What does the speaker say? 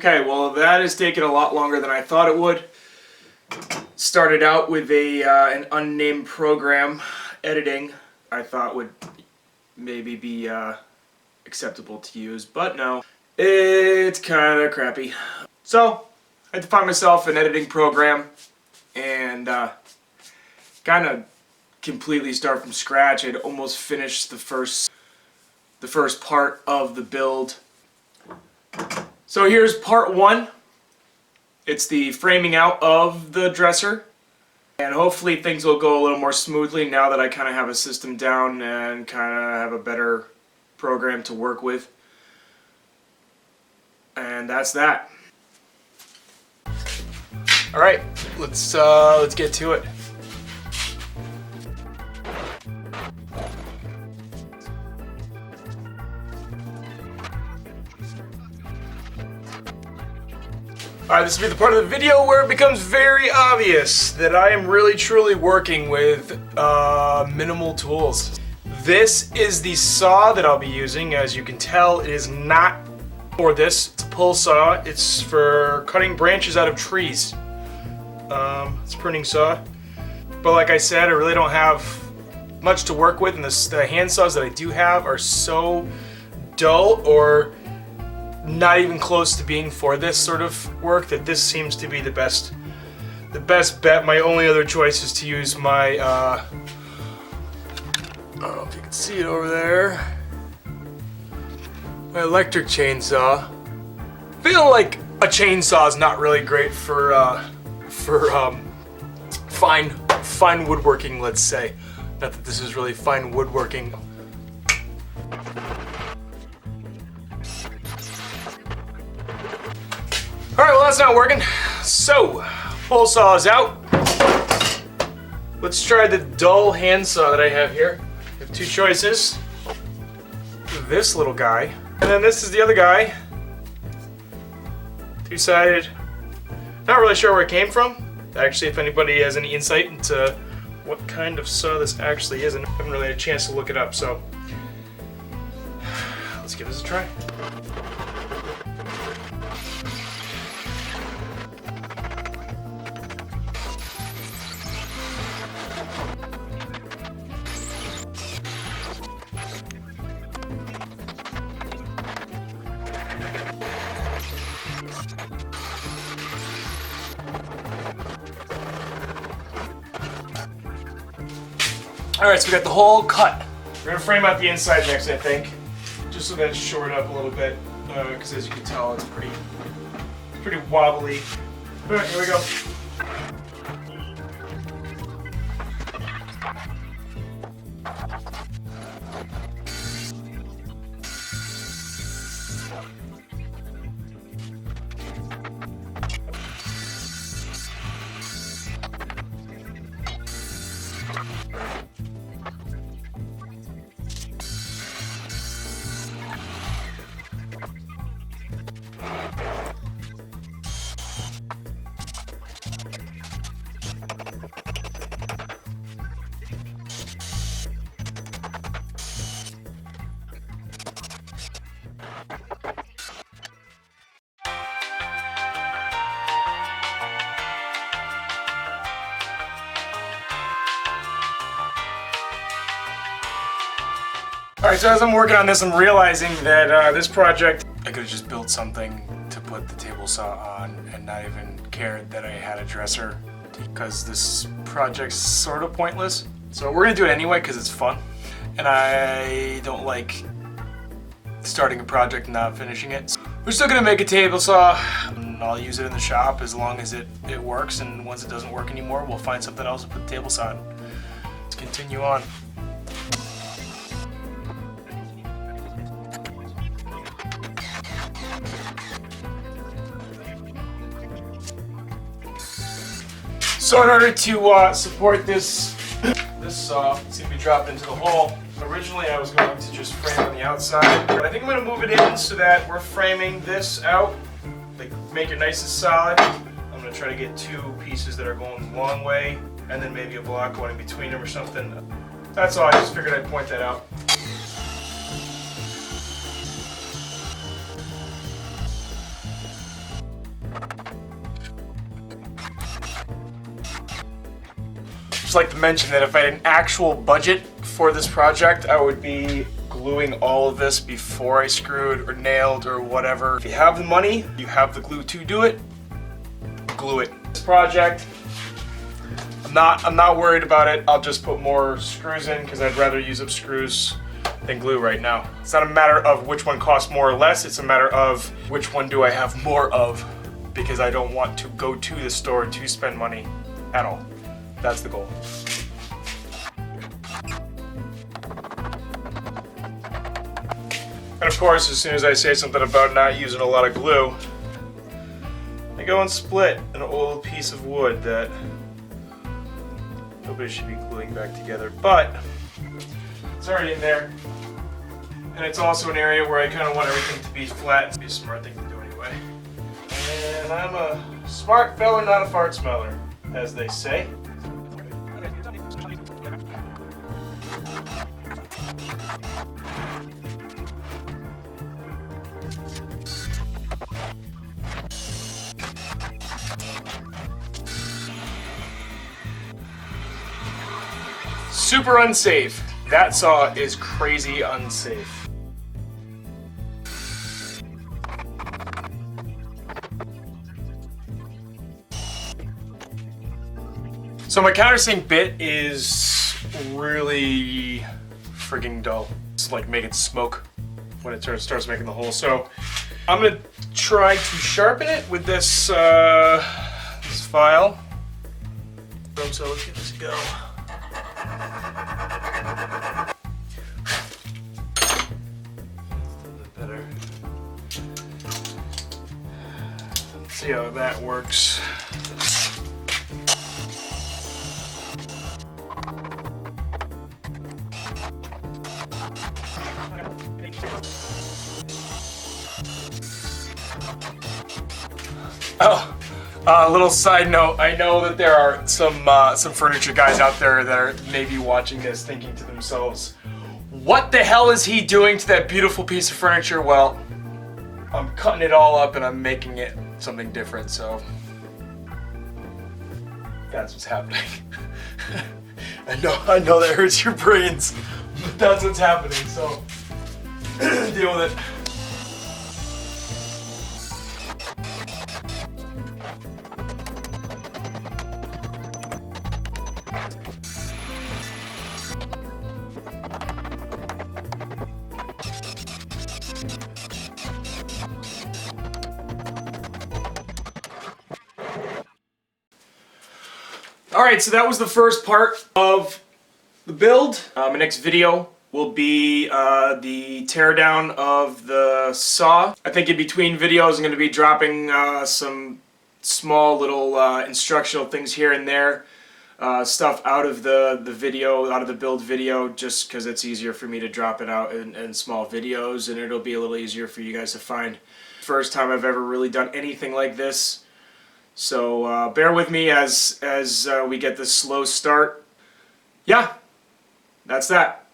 Okay, well that has taken a lot longer than I thought it would. Started out with an unnamed program editing I thought would maybe be acceptable to use, but no, it's kind of crappy. So I had to find myself an editing program and kind of completely start from scratch. I'd almost finished the first part of the build. So here's part one. It's the framing out of the dresser, and hopefully things will go a little more smoothly now that I kind of have a system down and kind of have a better program to work with. And that's that. All right, let's get to it. Alright, this will be the part of the video where it becomes very obvious that I am really truly working with minimal tools. This is the saw that I'll be using. As you can tell, it is not for this. It's a pull saw. It's for cutting branches out of trees. It's a pruning saw. But like I said, I really don't have much to work with, and the hand saws that I do have are so dull or not even close to being for this sort of work that this seems to be the best bet. My only other choice is to use my I don't know if you can see it over there, my electric chainsaw. I feel like a chainsaw is not really great for fine woodworking, let's say. Not that this is really fine woodworking. Alright, well that's not working. So, pull saw is out. Let's try the dull handsaw that I have here. I have two choices. This little guy, and then this is the other guy. Two-sided. Not really sure where it came from. Actually, if anybody has any insight into what kind of saw this actually is, I haven't really had a chance to look it up, so let's give this a try. Alright, so we got the hole cut. We're going to frame out the inside next, I think. Just so that it's shored up a little bit, because as you can tell, it's pretty wobbly. Alright, here we go. Alright, so as I'm working on this, I'm realizing that this project, I could have just built something to put the table saw on and not even cared that I had a dresser, because this project's sort of pointless. So we're going to do it anyway because it's fun, and I don't like starting a project and not finishing it. We're still going to make a table saw, and I'll use it in the shop as long as it works, and once it doesn't work anymore, we'll find something else to put the table saw on. Let's continue on. So in order to support this saw, it's going to be dropped into the hole. Originally I was going to just frame on the outside, but I think I'm going to move it in so that we're framing this out, like make it nice and solid. I'm going to try to get two pieces that are going the long way, and then maybe a block going in between them or something. That's all, I just figured I'd point that out. just like to mention that if I had an actual budget for this project, I would be gluing all of this before I screwed or nailed or whatever. If you have the money, you have the glue to do it, glue it. This project, I'm not worried about it. I'll just put more screws in because I'd rather use up screws than glue right now. It's not a matter of which one costs more or less, it's a matter of which one do I have more of, because I don't want to go to the store to spend money at all. That's the goal. And of course, as soon as I say something about not using a lot of glue, I go and split an old piece of wood that nobody should be gluing back together, but it's already in there. And it's also an area where I kind of want everything to be flat. It's be a smart thing to do anyway. And I'm a smart fella, not a fart smeller, as they say. Super unsafe. That saw is crazy unsafe. So my countersink bit is really frigging dull. It's like making smoke when it starts making the hole. So I'm gonna try to sharpen it with this this file. So let's give this a go. Better. Let's see how that works. Oh, a little side note. I know that there are some furniture guys out there that are maybe watching this thinking to themselves, what the hell is he doing to that beautiful piece of furniture? Well, I'm cutting it all up and I'm making it something different, so that's what's happening. I know that hurts your brains, but that's what's happening, so deal with it. Alright, so that was the first part of the build. My next video will be the teardown of the saw. I think in between videos I'm going to be dropping some small little instructional things here and there. Stuff out of the video, out of the build video, just because it's easier for me to drop it out in small videos, and it'll be a little easier for you guys to find. First time I've ever really done anything like this. So bear with me as we get this slow start. Yeah, that's that.